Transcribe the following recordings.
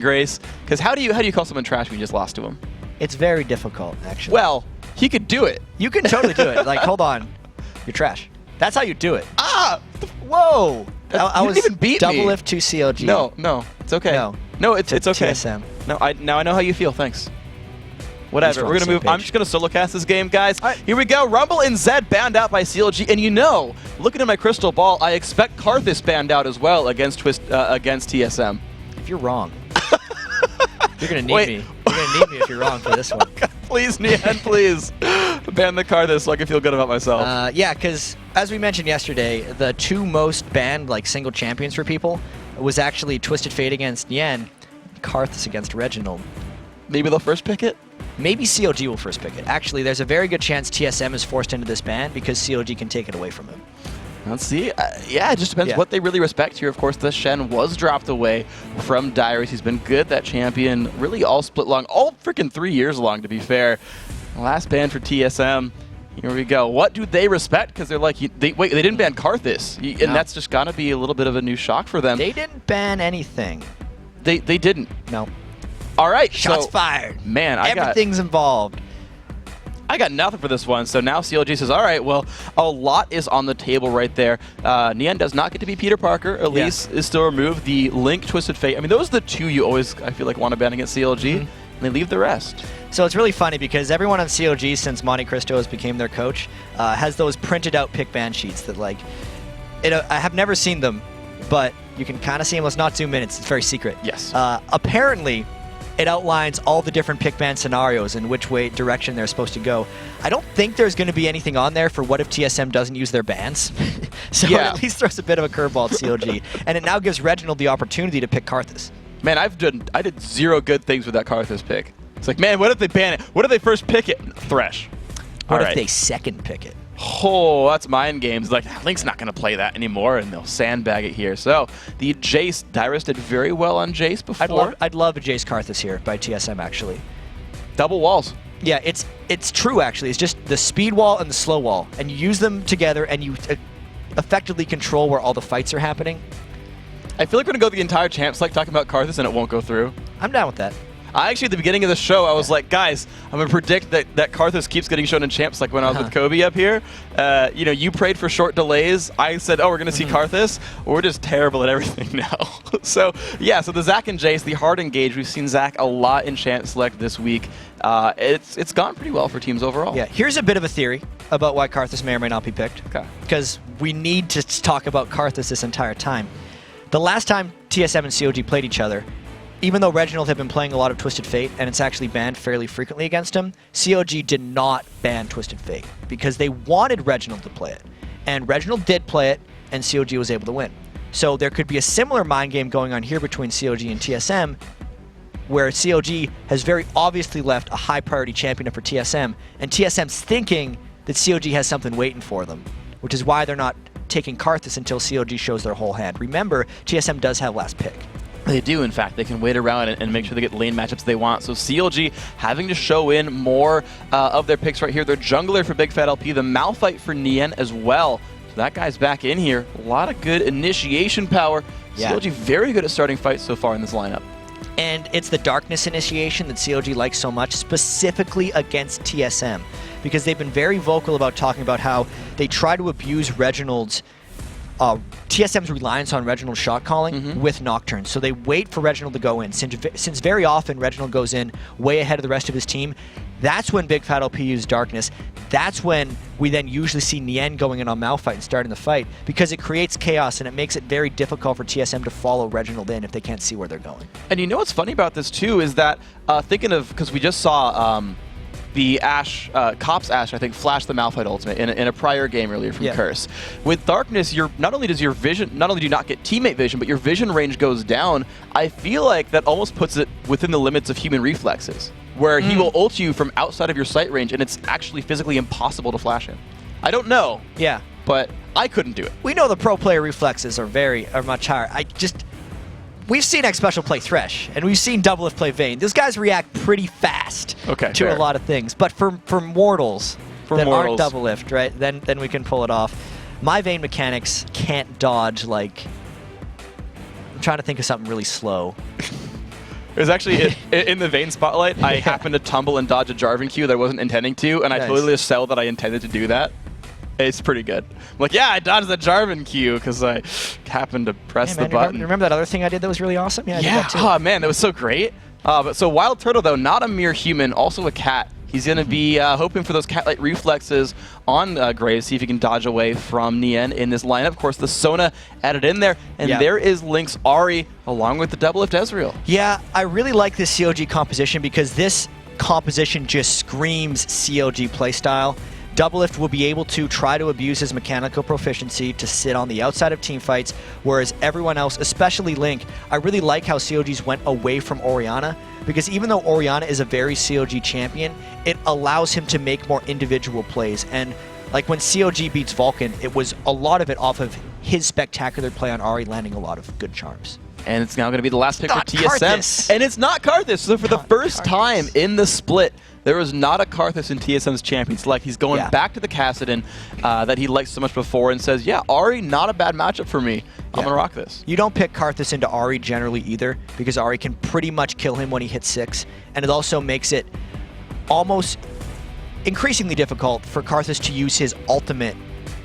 Grace, because how do you call someone trash when you just lost to him? It's very difficult, actually. Well, he could do it. You can totally do it. Like, hold on, you're trash. That's how you do it. Ah! Whoa! I didn't even beat me. Doublelift to CLG. No, it's okay. No, it's okay. TSM. No, now I know how you feel. Thanks. Whatever. We're gonna move. I'm just gonna solo cast this game, guys. Right. Here we go. Rumble and Zed banned out by CLG, and you know, looking at my crystal ball, I expect Karthus banned out as well against TSM. If you're wrong, you're gonna need me. You're gonna need me if you're wrong for this one. God, please, Nien, please ban the Karthus so I can feel good about myself. Yeah, because as we mentioned yesterday, the two most banned like single champions for people was actually Twisted Fate against Nien, Karthus against Reginald. Maybe they'll first pick it. Maybe CLG will first pick it. Actually, there's a very good chance TSM is forced into this ban because CLG can take it away from him. Let's see. Yeah, it just depends what they really respect here. Of course, the Shen was dropped away from Dyrus. He's been good, that champion, really all split long, all freaking 3 years long, to be fair. Last ban for TSM. Here we go. What do they respect? Because they're like, they didn't ban Karthus, and that's just gotta be a little bit of a new shock for them. They didn't ban anything. They didn't. No. All right, shots fired. Man, everything's involved. I got nothing for this one, so now CLG says, all right, well, a lot is on the table right there. Nien does not get to be Peter Parker. Elise is still removed. The Link, Twisted Fate. I mean, those are the two you always, I feel like, want to ban against CLG, and they leave the rest. So it's really funny because everyone on CLG, since Monte Cristo has became their coach, has those printed out pick ban sheets that, like, I have never seen them, but you can kind of see them. Let's not zoom in. It's very secret. Yes. Apparently, it outlines all the different pick ban scenarios and which direction they're supposed to go. I don't think there's going to be anything on there for what if TSM doesn't use their bans. So it at least throws a bit of a curveball at CLG. And it now gives Reginald the opportunity to pick Karthus. Man, I did zero good things with that Karthus pick. It's like, man, what if they ban it? What if they first pick it? Thresh. What if they second pick it? Oh, that's mind games. Like, Link's not going to play that anymore, and they'll sandbag it here. So, the Jace, Dyrus did very well on Jace before. I'd love a Jace Karthus here by TSM, actually. Double walls. Yeah, it's true, actually. It's just the speed wall and the slow wall. And you use them together, and you effectively control where all the fights are happening. I feel like we're going to go the entire champs like talking about Karthus, and it won't go through. I'm down with that. Actually, at the beginning of the show, I was like, guys, I'm going to predict that Karthus keeps getting shown in champs, like when I was with Kobe up here. You know, you prayed for short delays. I said, oh, we're going to see Karthus. We're just terrible at everything now. So, yeah, so the Zac and Jace, the hard engage. We've seen Zac a lot in champ select this week. It's gone pretty well for teams overall. Yeah, here's a bit of a theory about why Karthus may or may not be picked. Okay. Because we need to talk about Karthus this entire time. The last time TSM and CLG played each other, even though Reginald had been playing a lot of Twisted Fate, and it's actually banned fairly frequently against him, CLG did not ban Twisted Fate because they wanted Reginald to play it. And Reginald did play it, and CLG was able to win. So there could be a similar mind game going on here between CLG and TSM, where CLG has very obviously left a high-priority champion for TSM, and TSM's thinking that CLG has something waiting for them, which is why they're not taking Karthus until CLG shows their whole hand. Remember, TSM does have last pick. They do, in fact. They can wait around and make sure they get lane matchups they want. So CLG having to show in more of their picks right here. Their jungler for bigfatlp, the Malphite for Nien as well. So that guy's back in here. A lot of good initiation power. Yeah. CLG very good at starting fights so far in this lineup. And it's the darkness initiation that CLG likes so much, specifically against TSM. Because they've been very vocal about talking about how they try to abuse Reginald's TSM's reliance on Reginald's shot calling with Nocturne. So they wait for Reginald to go in. Since very often Reginald goes in way ahead of the rest of his team, that's when bigfatlp uses Darkness. That's when we then usually see Nien going in on Malphite and starting the fight, because it creates chaos and it makes it very difficult for TSM to follow Reginald in if they can't see where they're going. And you know what's funny about this too is that, thinking of, because we just saw the Ashe, Cop's Ashe, I think, flashed the Malphite ultimate in a prior game earlier from Curse. With Darkness, not only does your vision, not only do you not get teammate vision, but your vision range goes down. I feel like that almost puts it within the limits of human reflexes, where he will ult you from outside of your sight range, and it's actually physically impossible to flash him. I don't know. Yeah. But I couldn't do it. We know the pro player reflexes are much higher. We've seen Xpecial play Thresh, and we've seen Doublelift play Vayne. Those guys react pretty fast to a lot of things. But for mortals that aren't Doublelift, right, then we can pull it off. My Vayne mechanics can't dodge, like... I'm trying to think of something really slow. It was actually in the Vayne spotlight. I happened to tumble and dodge a Jarvan Q that I wasn't intending to, and I totally sell that I intended to do that. It's pretty good. I'm like, yeah, I dodged the Jarvan Q because I happened to press the button. Remember that other thing I did that was really awesome? Yeah, I did that too. Oh man, that was so great. But so WildTurtle though, not a mere human, also a cat. He's going to be hoping for those cat-like reflexes on Graves, see if he can dodge away from Nien in this lineup. Of course, the Sona added in there, and there is Link's Ahri along with the Doublelift Ezreal. Yeah, I really like this CLG composition because this composition just screams CLG playstyle. Doublelift will be able to try to abuse his mechanical proficiency to sit on the outside of teamfights, whereas everyone else, especially Link, I really like how CLGs went away from Orianna, because even though Orianna is a very CLG champion, it allows him to make more individual plays. And like when CLG beats Vulcan, it was a lot of it off of his spectacular play on Ahri landing a lot of good charms. And it's now going to be the last pick for TSM. And it's not Karthus. So for the first time in the split, there was not a Karthus in TSM's champions. Like, he's going back to the Kassadin that he liked so much before and says, yeah, Ahri, not a bad matchup for me. I'm going to rock this. You don't pick Karthus into Ahri generally either, because Ahri can pretty much kill him when he hits 6. And it also makes it almost increasingly difficult for Karthus to use his ultimate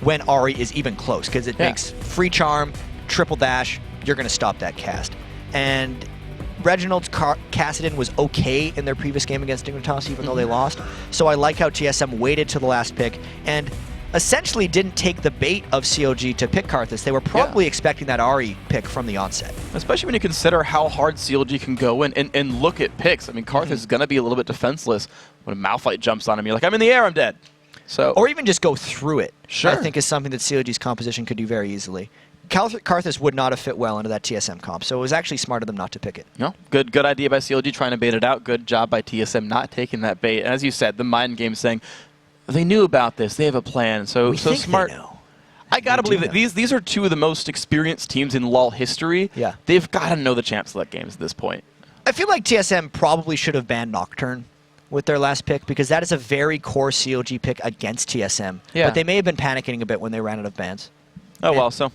when Ahri is even close, because it makes free charm, triple dash, you're going to stop that cast. And Reginald's Kassadin was okay in their previous game against Nientonsoh, even though they lost. So I like how TSM waited to the last pick and essentially didn't take the bait of CLG to pick Karthus. They were probably expecting that Ahri pick from the onset. Especially when you consider how hard CLG can go and look at picks. I mean, Karthus is going to be a little bit defenseless when a Malphite jumps on him. You're like, I'm in the air, I'm dead. So, or even just go through it, sure. I think is something that CLG's composition could do very easily. Karthus would not have fit well into that TSM comp, so it was actually smart of them not to pick it. No, good idea by CLG trying to bait it out. Good job by TSM not taking that bait. And as you said, the mind game saying they knew about this, they have a plan. So smart. They know. I gotta believe that these are two of the most experienced teams in LoL history. Yeah, they've got to know the champ select games at this point. I feel like TSM probably should have banned Nocturne with their last pick, because that is a very core CLG pick against TSM. Yeah. But they may have been panicking a bit when they ran out of bans. Oh well, so.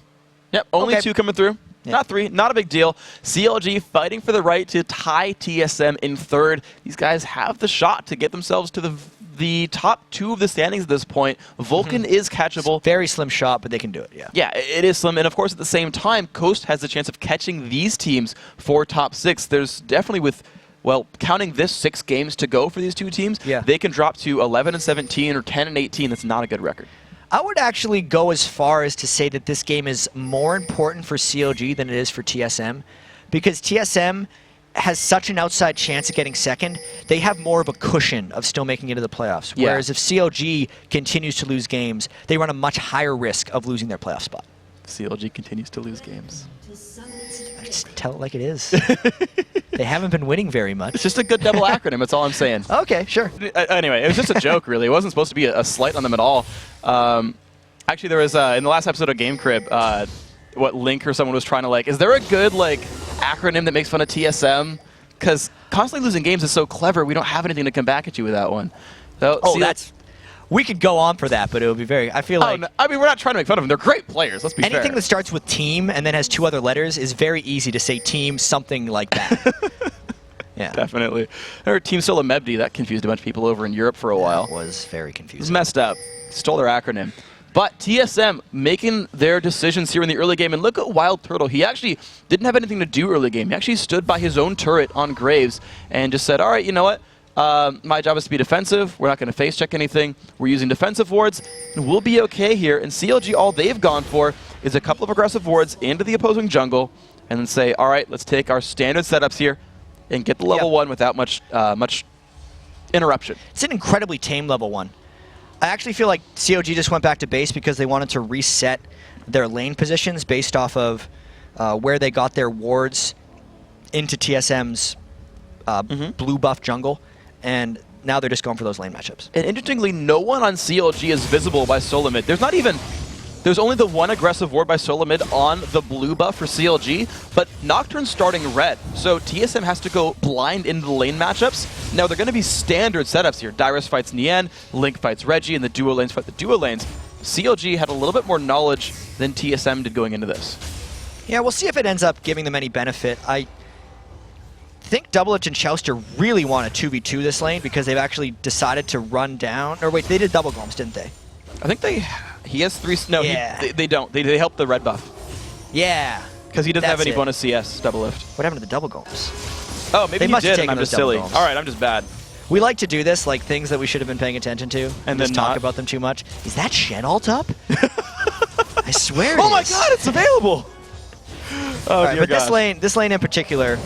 Yep, only 2 coming through. Yeah. Not 3, not a big deal. CLG fighting for the right to tie TSM in 3rd. These guys have the shot to get themselves to the top 2 of the standings at this point. Vulcan is catchable. It's very slim shot, but they can do it, Yeah, it is slim. And of course, at the same time, Coast has the chance of catching these teams for top 6. There's definitely with... Well, counting this 6 games to go for these two teams, they can drop to 11 and 17 or 10 and 18. That's not a good record. I would actually go as far as to say that this game is more important for CLG than it is for TSM, because TSM has such an outside chance of getting 2nd. They have more of a cushion of still making it to the playoffs, whereas if CLG continues to lose games, they run a much higher risk of losing their playoff spot. CLG continues to lose games. Just tell it like it is. They haven't been winning very much. It's just a good double acronym, that's all I'm saying. Okay, sure. Anyway, it was just a joke, really. It wasn't supposed to be a slight on them at all. Actually, there was, in the last episode of Game Crib, what Link or someone was trying to, like, is there a good, like, acronym that makes fun of TSM? Because constantly losing games is so clever, we don't have anything to come back at you with that one. So, that's... We could go on for that, but it would be very... I feel like... No, I mean, we're not trying to make fun of them. They're great players, let's be fair. Anything that starts with team and then has 2 other letters is very easy to say team something like that. Yeah. Definitely. Or Team Solomid, that confused a bunch of people over in Europe for a while. It was very confusing. It was messed up. Stole their acronym. But TSM making their decisions here in the early game. And look at WildTurtle. He actually didn't have anything to do early game. He actually stood by his own turret on Graves and just said, all right, you know what? My job is to be defensive. We're not going to face check anything. We're using defensive wards, and we'll be okay here. And CLG, all they've gone for is a couple of aggressive wards into the opposing jungle, and then say, all right, let's take our standard setups here and get the level 1 without much interruption. It's an incredibly tame level 1. I actually feel like CLG just went back to base because they wanted to reset their lane positions based off of where they got their wards into TSM's blue buff jungle. And now they're just going for those lane matchups. And interestingly, no one on CLG is visible by Solomid. There's only the 1 aggressive ward by Solomid on the blue buff for CLG, but Nocturne's starting red. So TSM has to go blind into the lane matchups. Now they're going to be standard setups here. Dyrus fights Nien, Link fights Reggie, and the duo lanes fight the duo lanes. CLG had a little bit more knowledge than TSM did going into this. Yeah, we'll see if it ends up giving them any benefit. I think Doublelift and Chauster really want to 2v2 this lane because they've actually decided to run down. Or wait, they did double golems, didn't they? I think he has 3. No, yeah. they don't. They help the red buff. Yeah. Because he doesn't have any bonus CS, Doublelift. What happened to the double golems? Oh, maybe he did, and I'm just silly. Golems. All right, I'm just bad. We like to do this, like things that we should have been paying attention to, and just talk about them too much. Is that Shen ult up? I swear it Oh my is. god, it's available! Oh, right, but this lane in particular,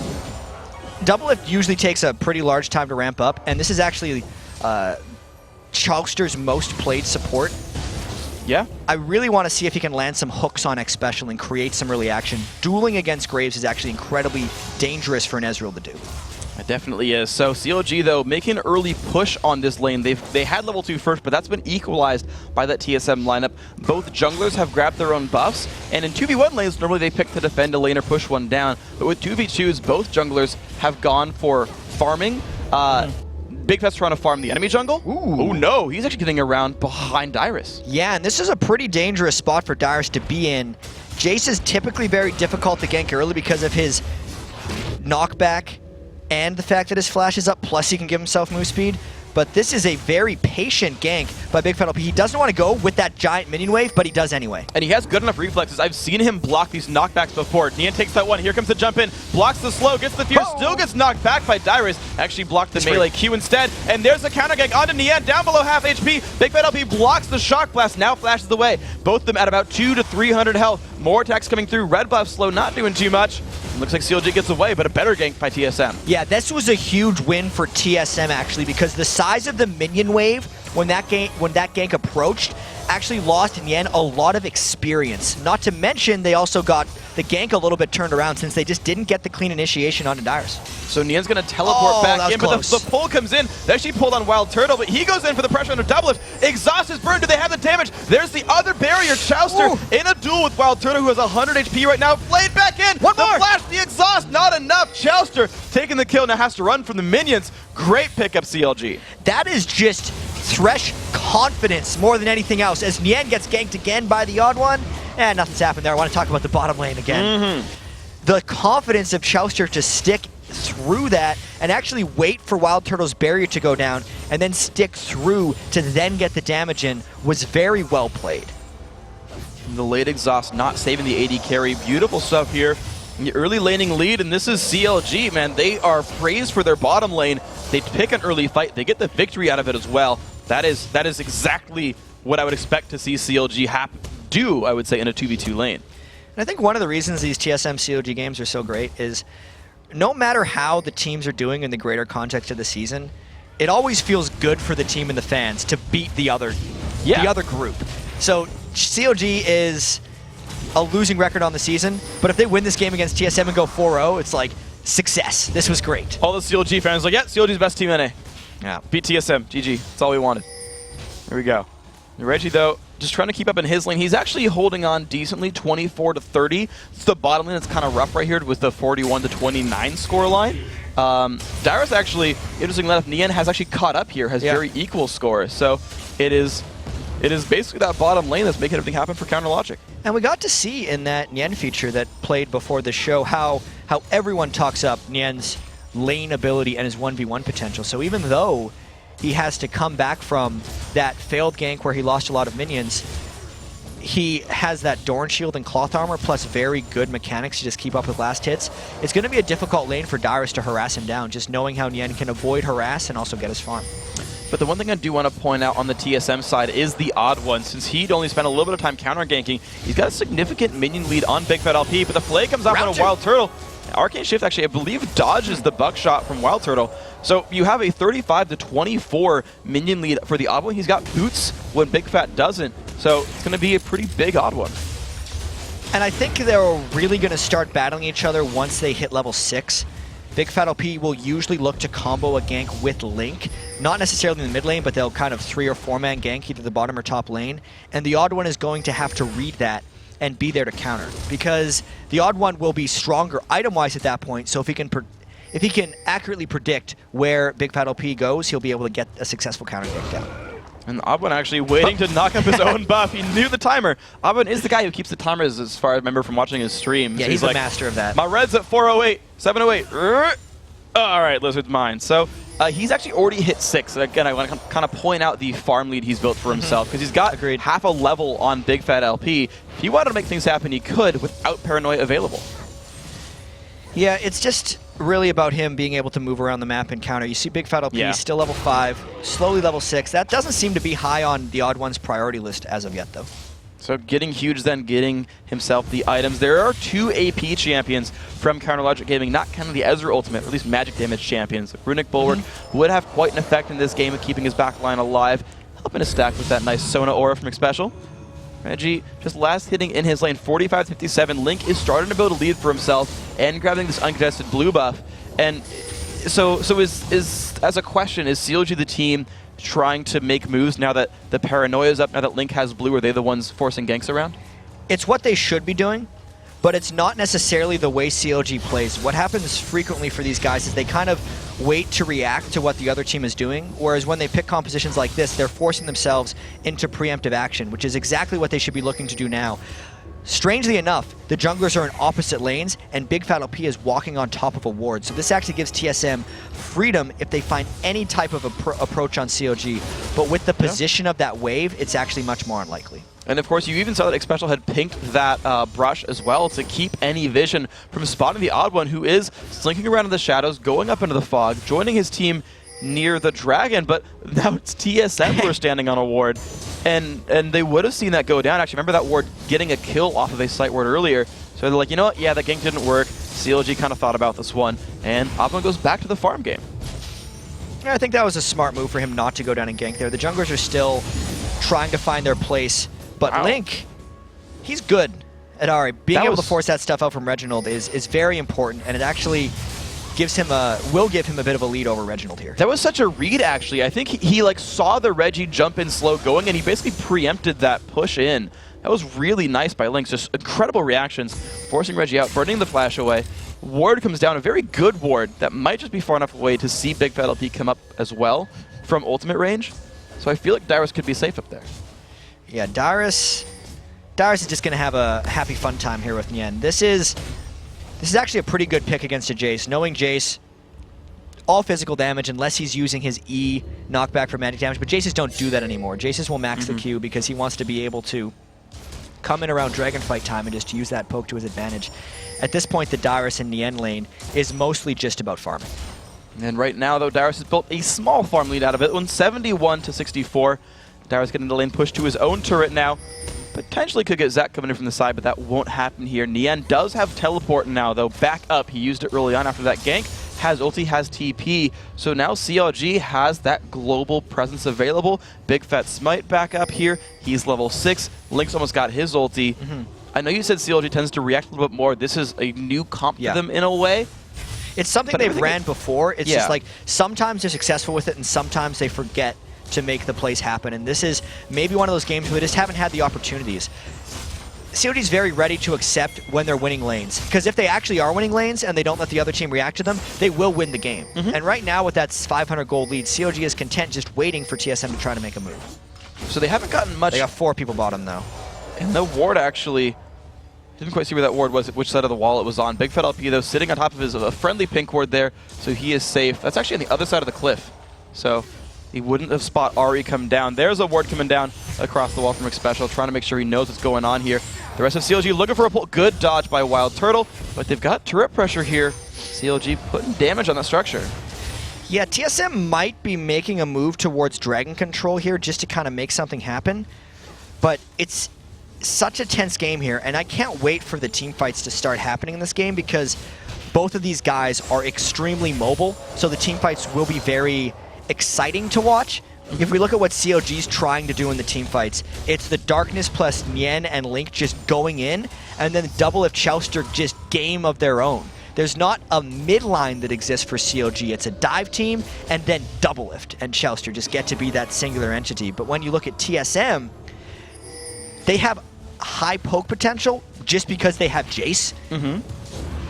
Doublelift usually takes a pretty large time to ramp up, and this is actually Chauster's most played support. Yeah? I really want to see if he can land some hooks on Xpecial and create some early action. Dueling against Graves is actually incredibly dangerous for an Ezreal to do. It definitely is. So CLG, though, making an early push on this lane. They had level 2 first, but that's been equalized by that TSM lineup. Both junglers have grabbed their own buffs, and in 2v1 lanes, normally they pick to defend a lane or push one down. But with 2v2s, both junglers have gone for farming. bigfat's trying to farm the enemy jungle. Ooh. Oh no, he's actually getting around behind Dyrus. Yeah, and this is a pretty dangerous spot for Dyrus to be in. Jace is typically very difficult to gank early because of his knockback and the fact that his flash is up, plus he can give himself move speed. But this is a very patient gank by bigfatlp. He doesn't want to go with that giant minion wave, but he does anyway. And he has good enough reflexes. I've seen him block these knockbacks before. Nien takes that one. Here comes the jump in. Blocks the slow. Gets the fear. Oh. Still gets knocked back by Dyrus. Actually blocked the melee Q instead. And there's the counter gank onto Nien. Down below half HP. bigfatlp blocks the shock blast. Now flashes away. Both of them at about 200 to 300 health. More attacks coming through. Red buff slow. Not doing too much. Looks like CLG gets away, but a better gank by TSM. Yeah, this was a huge win for TSM actually, because the size of the minion wave when that gank approached actually lost Nien a lot of experience. Not to mention they also got the gank a little bit turned around since they just didn't get the clean initiation onto Dyrus. So Nien's going to teleport back in, but the pull comes in. They actually pulled on WildTurtle, but he goes in for the pressure under Doublelift. Exhaust is burned. Do they have the damage? There's the other barrier, Chauster, in a duel with WildTurtle, who has 100 HP right now. Flayed back in. One more. The flash, the exhaust, not enough. Chauster taking the kill, now has to run from the minions. Great pickup, CLG. That is just Thresh confidence more than anything else. As Nien gets ganked again by TheOddOne, and nothing's happened there. I want to talk about the bottom lane again. The confidence of Chauster to stick through that and actually wait for WildTurtle's barrier to go down and then stick through to then get the damage in was very well played. The late exhaust not saving the AD carry. Beautiful stuff here. The early laning lead, and this is CLG, man. They are praised for their bottom lane. They pick an early fight. They get the victory out of it as well. That is exactly what I would expect to see CLG do, I would say, in a 2v2 lane. And I think one of the reasons these TSM CLG games are so great is no matter how the teams are doing in the greater context of the season, it always feels good for the team and the fans to beat the other group. So CLG is a losing record on the season, but if they win this game against TSM and go 4-0, it's like success. This was great. All the CLG fans are like, yeah, CLG's best team NA. Yeah. Beat TSM. GG. That's all we wanted. There we go. Reggie, though, just trying to keep up in his lane. He's actually holding on decently, 24 to 30. It's the bottom lane that's kind of rough right here with the 41 to 29 score line. Dyrus actually, interestingly enough, Nien has actually caught up here, has very equal scores. So it is basically that bottom lane that's making everything happen for Counter Logic. And we got to see in that Nien feature that played before the show how everyone talks up Nien's lane ability and his 1v1 potential. So even though he has to come back from that failed gank where he lost a lot of minions, he has that Dorn Shield and Cloth Armor plus very good mechanics to just keep up with last hits. It's going to be a difficult lane for Dyrus to harass him down, just knowing how Nien can avoid harass and also get his farm. But the one thing I do want to point out on the TSM side is TheOddOne. Since he'd only spent a little bit of time counter ganking, he's got a significant minion lead on bigfatlp, but the Flay comes out on a WildTurtle. Arcane Shift actually, I believe, dodges the buckshot from WildTurtle. So you have a 35 to 24 minion lead for TheOddOne. He's got boots when bigfat doesn't. So it's going to be a pretty big OddOne. And I think they're really going to start battling each other once they hit level 6. bigfatlp will usually look to combo a gank with Link. Not necessarily in the mid lane, but they'll kind of 3 or 4 man gank either the bottom or top lane. And TheOddOne is going to have to read that and be there to counter, because TheOddOne will be stronger item-wise at that point. So if he can accurately predict where bigfatlp goes, he'll be able to get a successful counter gank down. And TheOddOne actually waiting to knock up his own buff. He knew the timer. TheOddOne is the guy who keeps the timers, as far as I remember from watching his stream. Yeah, so he's the master of that. My red's at 408, 708. All right, Lizard's mine. So he's actually already hit 6. Again, I want to kind of point out the farm lead he's built for himself because he's got half a level on bigfatlp. If he wanted to make things happen, he could without Paranoia available. Yeah, it's just really about him being able to move around the map and counter. You see bigfatlp still level 5, slowly level 6. That doesn't seem to be high on TheOddOne's priority list as of yet, though. So getting huge, then getting himself the items. There are 2 AP champions from Counterlogic Gaming, not kind of the Ezra Ultimate, or at least magic damage champions. Runic Bulwark would have quite an effect in this game of keeping his backline alive, helping to stack with that nice Sona aura from Xpecial. Reggie just last hitting in his lane, 45-57. Link is starting to build a lead for himself and grabbing this uncontested blue buff. And so is as a question, is CLG the team trying to make moves now that the Paranoia is up, now that Link has blue? Are they the ones forcing ganks around? It's what they should be doing, but it's not necessarily the way CLG plays. What happens frequently for these guys is they kind of wait to react to what the other team is doing, whereas when they pick compositions like this, they're forcing themselves into preemptive action, which is exactly what they should be looking to do now. Strangely enough, the junglers are in opposite lanes, and bigfatlp is walking on top of a ward. So this actually gives TSM freedom if they find any type of approach on CLG. But with the position of that wave, it's actually much more unlikely. And of course, you even saw that Xpecial had pinked that brush as well to keep any vision from spotting the TheOddOne, who is slinking around in the shadows, going up into the fog, joining his team near the dragon, but now it's TSM who are standing on a ward. And they would have seen that go down. Actually, remember that ward getting a kill off of a site ward earlier. So they're like, you know what? Yeah, that gank didn't work. CLG kind of thought about this one. And TheOddOne goes back to the farm game. Yeah, I think that was a smart move for him not to go down and gank there. The junglers are still trying to find their place. But Link, he's good at Ari. Being able to force that stuff out from Reginald is very important. And it actually gives him will give him a bit of a lead over Reginald here. That was such a read, actually. I think he like saw the Reggie jump in slow going, and he basically preempted that push in. That was really nice by Link. Just incredible reactions, forcing Reggie out, burning the flash away. Ward comes down, a very good ward that might just be far enough away to see bigfatlp come up as well from ultimate range. So I feel like Dyrus could be safe up there. Yeah, Dyrus is just going to have a happy fun time here with Nien. This is actually a pretty good pick against a Jace. Knowing Jace, all physical damage unless he's using his E knockback for magic damage, but Jaces don't do that anymore. Jaces will max the Q because he wants to be able to come in around dragon fight time and just use that poke to his advantage. At this point, the Dyrus and Nien lane is mostly just about farming. And right now, though, Dyrus has built a small farm lead out of it, 71-64. Dyrus getting the lane push to his own turret now. Potentially could get Zac coming in from the side, but that won't happen here. Nien does have teleport now, though. Back up. He used it early on after that gank. Has ulti, has TP. So now CLG has that global presence available. Big Fat Smite back up here. He's level 6. Link's almost got his ulti. I know you said CLG tends to react a little bit more. This is a new comp to them in a way. It's something they've ran before. It's just like sometimes they're successful with it and sometimes they forget to make the plays happen. And this is maybe one of those games where they just haven't had the opportunities. COD is very ready to accept when they're winning lanes. Because if they actually are winning lanes and they don't let the other team react to them, they will win the game. And right now with that 500 gold lead, COG is content just waiting for TSM to try to make a move. So they haven't gotten much. They got 4 people bottom though. And the ward actually didn't quite see where that ward was, which side of the wall it was on. bigfatlp though sitting on top of his friendly pink ward there, so he is safe. That's actually on the other side of the cliff. So he wouldn't have spot Ari come down. There's a ward coming down across the wall from Xpecial, trying to make sure he knows what's going on here. The rest of CLG looking for a pull. Good dodge by WildTurtle, but they've got turret pressure here. CLG putting damage on the structure. Yeah, TSM might be making a move towards dragon control here just to kind of make something happen, but it's such a tense game here, and I can't wait for the team fights to start happening in this game because both of these guys are extremely mobile, so the team fights will be very exciting to watch. If we look at what CLG's trying to do in the team fights, it's the Darkness plus Nien and Link just going in, and then Doublelift Chauster just game of their own. There's not a mid line that exists for CLG. It's a dive team, and then Doublelift and Chauster just get to be that singular entity. But when you look at TSM, they have high poke potential just because they have Jace.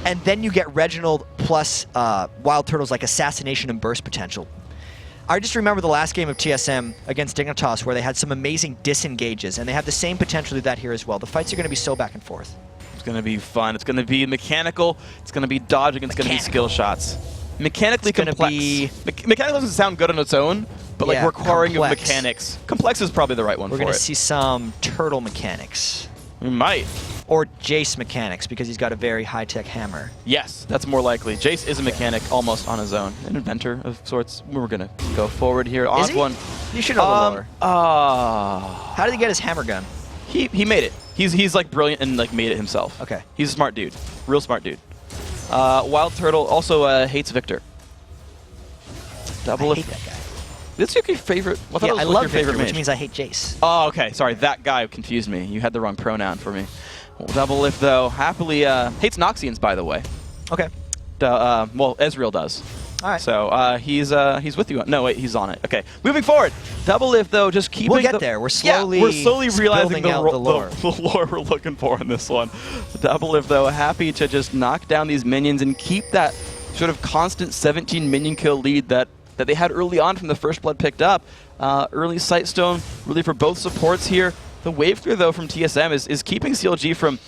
And then you get Reginald plus WildTurtle's like assassination and burst potential. I just remember the last game of TSM against Nientonsoh where they had some amazing disengages, and they have the same potential of that here as well. The fights are going to be so back and forth. It's going to be fun. It's going to be mechanical. It's going to be dodging. It's going to be skill shots. Mechanically complex. Mechanically doesn't sound good on its own, but like requiring of mechanics. Complex is probably the right one for it. We're going to see some turtle mechanics. We might. Or Jace mechanics, because he's got a very high-tech hammer. Yes, that's more likely. Jace is a mechanic almost on his own. An inventor of sorts. We're going to go forward here. Is he? One. You should know the lore. How did he get his hammer gun? He made it. He's like brilliant and like made it himself. Okay. He's a smart dude. Real smart dude. WildTurtle also hates Victor. I hate that guy. This is your favorite. I love Victor, which means I hate Jace. Oh, okay. Sorry, that guy confused me. You had the wrong pronoun for me. Well, Doublelift, though, happily hates Noxians, by the way. Okay. Well, Ezreal does. All right. So he's with you. No, wait, he's on it. Okay. Moving forward. Doublelift, though, just keeping. We'll get there. We're slowly realizing the lore we're looking for in this one. Doublelift, though, happy to just knock down these minions and keep that sort of constant 17 minion kill lead that they had early on from the first blood picked up. Early Sightstone, really for both supports here. The wave clear, though, from TSM is keeping CLG from,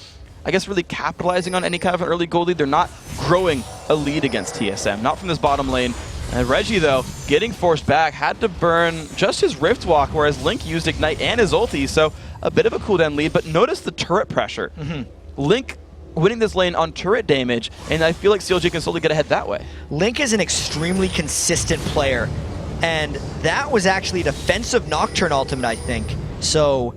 I guess, really capitalizing on any kind of an early gold lead. They're not growing a lead against TSM, not from this bottom lane. And Reggie, though, getting forced back, had to burn just his Rift Walk, whereas Link used Ignite and his ulti, so a bit of a cooldown lead. But notice the turret pressure. Link winning this lane on turret damage, and I feel like CLG can slowly get ahead that way. Link is an extremely consistent player, and that was actually a defensive Nocturne ultimate, I think. So,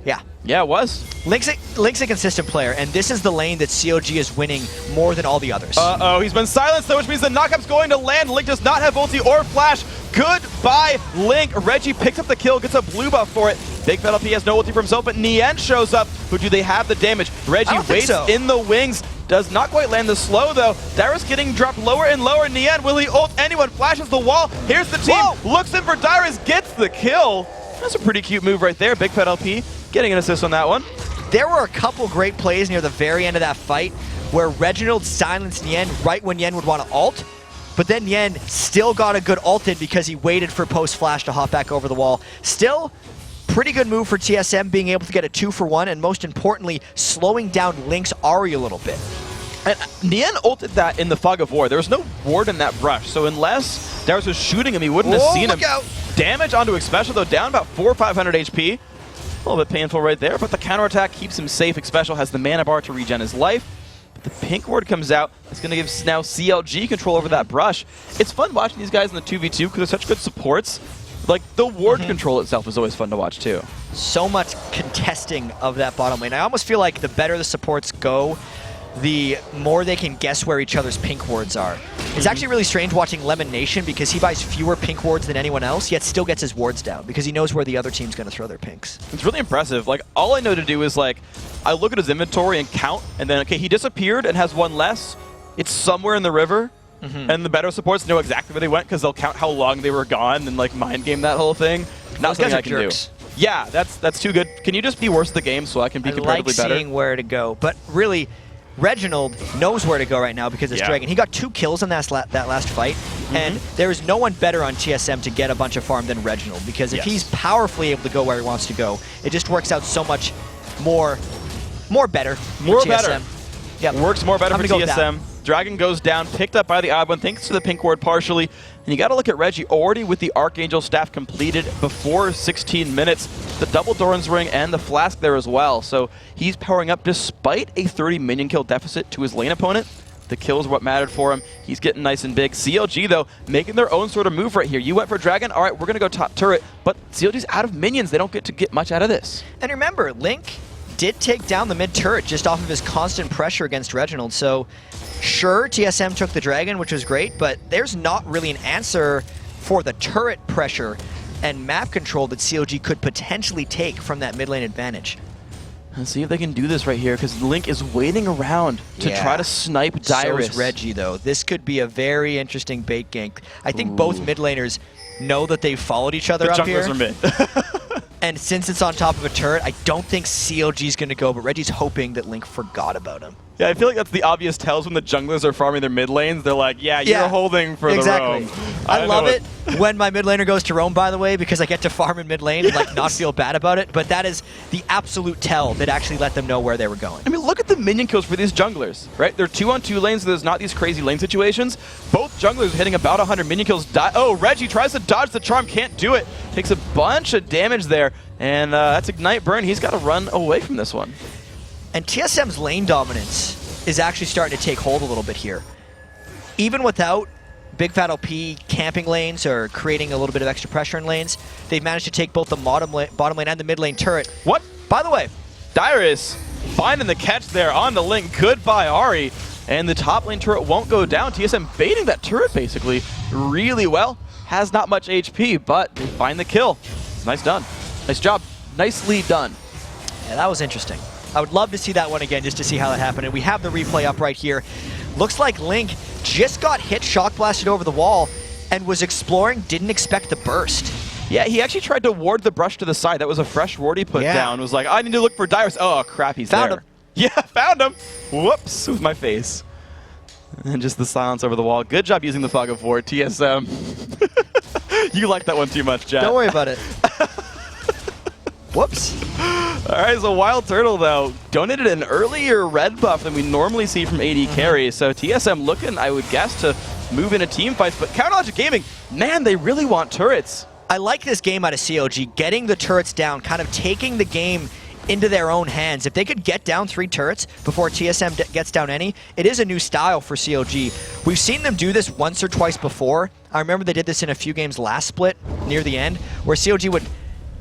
yeah. Yeah, it was. Link's a consistent player, and this is the lane that CLG is winning more than all the others. Uh-oh, he's been silenced, though, which means the knockup's going to land. Link does not have ulti or flash. Goodbye, Link. Reggie picks up the kill, gets a blue buff for it. bigfatlp has no ulti for himself, but Nien shows up. Who do they have the damage? Reggie waits in the wings. Does not quite land the slow, though. Dyrus getting dropped lower and lower. Nien, will he ult anyone? Flashes the wall. Here's the team. Whoa. Looks in for Dyrus, gets the kill. That's a pretty cute move right there. bigfatlp getting an assist on that one. There were a couple great plays near the very end of that fight where Reginald silenced Nien right when Nien would want to ult, but then Nien still got a good ult in because he waited for post-flash to hop back over the wall. Still, pretty good move for TSM, being able to get a 2-for-1, and most importantly, slowing down Link's Ahri a little bit. And Nien ulted that in the Fog of War. There was no ward in that brush, so unless Dyrus was shooting him, he wouldn't have seen him. Out. Damage onto Xpecial, though, down about 400 or 500 HP. A little bit painful right there, but the counterattack keeps him safe. Xpecial has the mana bar to regen his life. But the pink ward comes out. It's going to give now CLG control over that brush. It's fun watching these guys in the 2v2 because they're such good supports. Like, the ward control itself is always fun to watch, too. So much contesting of that bottom lane. I almost feel like the better the supports go, the more they can guess where each other's pink wards are. It's actually really strange watching Lemon Nation because he buys fewer pink wards than anyone else, yet still gets his wards down because he knows where the other team's going to throw their pinks. It's really impressive. Like, all I know to do is, like, I look at his inventory and count, and then, okay, he disappeared and has one less. It's somewhere in the river, and the better supports know exactly where they went because they'll count how long they were gone and, like, mind game that whole thing. Not something I can do. Yeah, that's too good. Can you just be worse at the game so I can be competitively better? I like seeing where to go, but really, Reginald knows where to go right now because it's Dragon. He got 2 kills in that last fight, and there is no one better on TSM to get a bunch of farm than Reginald because if he's powerfully able to go where he wants to go, it just works out so much more better for TSM. Yep. Works more better for TSM. Dragon goes down, picked up by the odd one, thanks to the pink ward partially. And you got to look at Reggie already with the Archangel staff completed before 16 minutes. The double Doran's ring and the flask there as well. So he's powering up despite a 30 minion kill deficit to his lane opponent. The kills are what mattered for him. He's getting nice and big. CLG, though, making their own sort of move right here. You went for Dragon. All right, we're going to go top turret. But CLG's out of minions. They don't get to get much out of this. And remember, Link did take down the mid turret just off of his constant pressure against Reginald. So sure, TSM took the Dragon, which was great, but there's not really an answer for the turret pressure and map control that CLG could potentially take from that mid lane advantage. Let's see if they can do this right here, because Link is waiting around to try to snipe Dyrus. So is Reggie, though. This could be a very interesting bait gank. I think both mid laners know that they've followed each other up here. The junglers are mid. And since it's on top of a turret, I don't think CLG's going to go, but Reggie's hoping that Link forgot about him. Yeah, I feel like that's the obvious tells when the junglers are farming their mid lanes. They're like, yeah, you're holding for the roam. I love it. when my mid laner goes to roam, by the way, because I get to farm in mid lane and like not feel bad about it. But that is the absolute tell that actually let them know where they were going. I mean, look at the minion kills for these junglers, right? They're 2-on-2 lanes, so there's not these crazy lane situations. Both junglers are hitting about 100 minion kills. Oh, Reggie tries to dodge the charm, can't do it. Takes a bunch of damage there, and that's Ignite Burn. He's got to run away from this one. And TSM's lane dominance is actually starting to take hold a little bit here. Even without bigfatlp camping lanes or creating a little bit of extra pressure in lanes, they've managed to take both the bottom lane and the mid lane turret. What? By the way, Dyrus finding the catch there on the link. Goodbye, Ari. And the top lane turret won't go down. TSM baiting that turret basically really well. Has not much HP, but they find the kill. Nice done. Nice job. Nicely done. Yeah, that was interesting. I would love to see that one again just to see how that happened. And we have the replay up right here. Looks like Link just got hit, shock blasted over the wall, and was exploring, didn't expect the burst. Yeah, he actually tried to ward the brush to the side. That was a fresh ward he put down. Was like, I need to look for Dyrus. Oh, crap, he's found there. him. Yeah, found him. Whoops, with my face. And just the silence over the wall. Good job using the Fog of War, TSM. You like that one too much, Jack. Don't worry about it. Whoops. All right, so WildTurtle, though, donated an earlier red buff than we normally see from AD carry. So TSM looking, I would guess, to move into team fights. But Counterlogic Gaming, man, they really want turrets. I like this game out of CLG, getting the turrets down, kind of taking the game into their own hands. If they could get down 3 turrets before TSM gets down any, it is a new style for CLG. We've seen them do this once or twice before. I remember they did this in a few games last split, near the end, where CLG would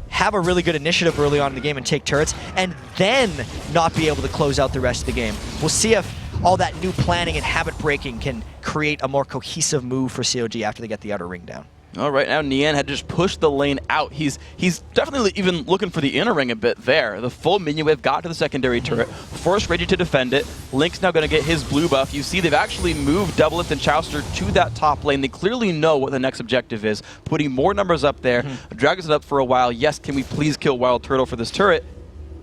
have a really good initiative early on in the game and take turrets, and then not be able to close out the rest of the game. We'll see if all that new planning and habit breaking can create a more cohesive move for CLG after they get the outer ring down. All right, now Nien had just pushed the lane out. He's definitely even looking for the inner ring a bit there. The full minion wave got to the secondary turret, forced Reggie to defend it. Link's now going to get his blue buff. You see they've actually moved Doublelift and Chauster to that top lane. They clearly know what the next objective is, putting more numbers up there. Dragons it up for a while. Yes, can we please kill WildTurtle for this turret?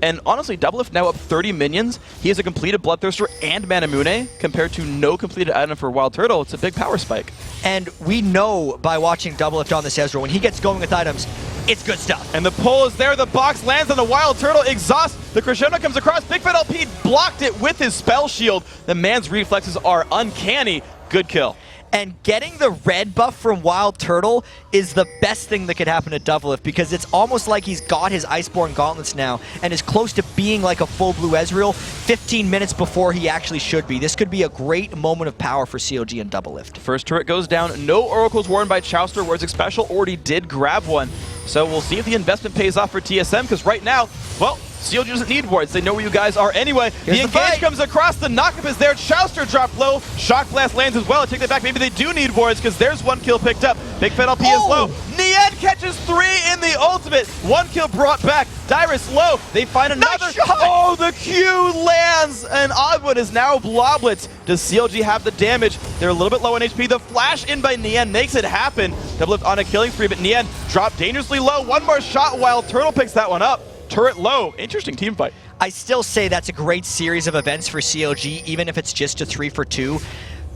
And honestly, Doublelift now up 30 minions. He has a completed Bloodthirster and Manamune compared to no completed item for WildTurtle. It's a big power spike. And we know by watching Doublelift on this Ezreal, when he gets going with items, it's good stuff. And the pull is there. The box lands on the WildTurtle. Exhaust. The crescendo comes across. bigfatlp blocked it with his spell shield. The man's reflexes are uncanny. Good kill. And getting the red buff from WildTurtle is the best thing that could happen to Doublelift, because it's almost like he's got his Iceborne gauntlets now and is close to being like a full blue Ezreal 15 minutes before he actually should be. This could be a great moment of power for CLG and Doublelift. First turret goes down. No oracles worn by Chauster, whereas Xpecial already did grab one. So we'll see if the investment pays off for TSM, because right now, well, CLG doesn't need wards. They know where you guys are anyway. Here's the engage comes across. The knockup is there. Chauster dropped low. Shock Blast lands as well. Take that back. Maybe they do need wards, because there's 1 kill picked up. bigfatlp is low. Nien catches 3 in the ultimate. 1 kill brought back. Dyrus low. They find another. Nice shot. Oh, the Q lands. And OddOne is now Bloblets. Does CLG have the damage? They're a little bit low on HP. The flash in by Nien makes it happen. Doublelift on a killing spree, but Nien dropped dangerously low. 1 more shot while Turtle picks that one up. Turret low. Interesting team fight. I still say that's a great series of events for CLG, even if it's just a 3-for-2.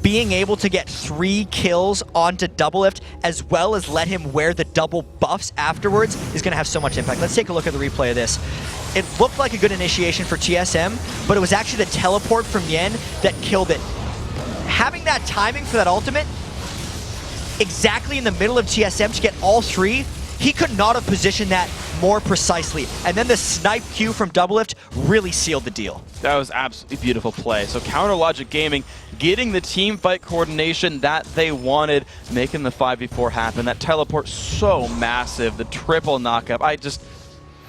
Being able to get 3 kills onto Doublelift, as well as let him wear the double buffs afterwards, is going to have so much impact. Let's take a look at the replay of this. It looked like a good initiation for TSM, but it was actually the teleport from Yen that killed it. Having that timing for that ultimate exactly in the middle of TSM to get all 3, he could not have positioned that more precisely. And then the snipe Q from Doublelift really sealed the deal. That was absolutely beautiful play. So Counterlogic Gaming getting the team fight coordination that they wanted, making the 5v4 happen. That teleport so massive, the triple knockup.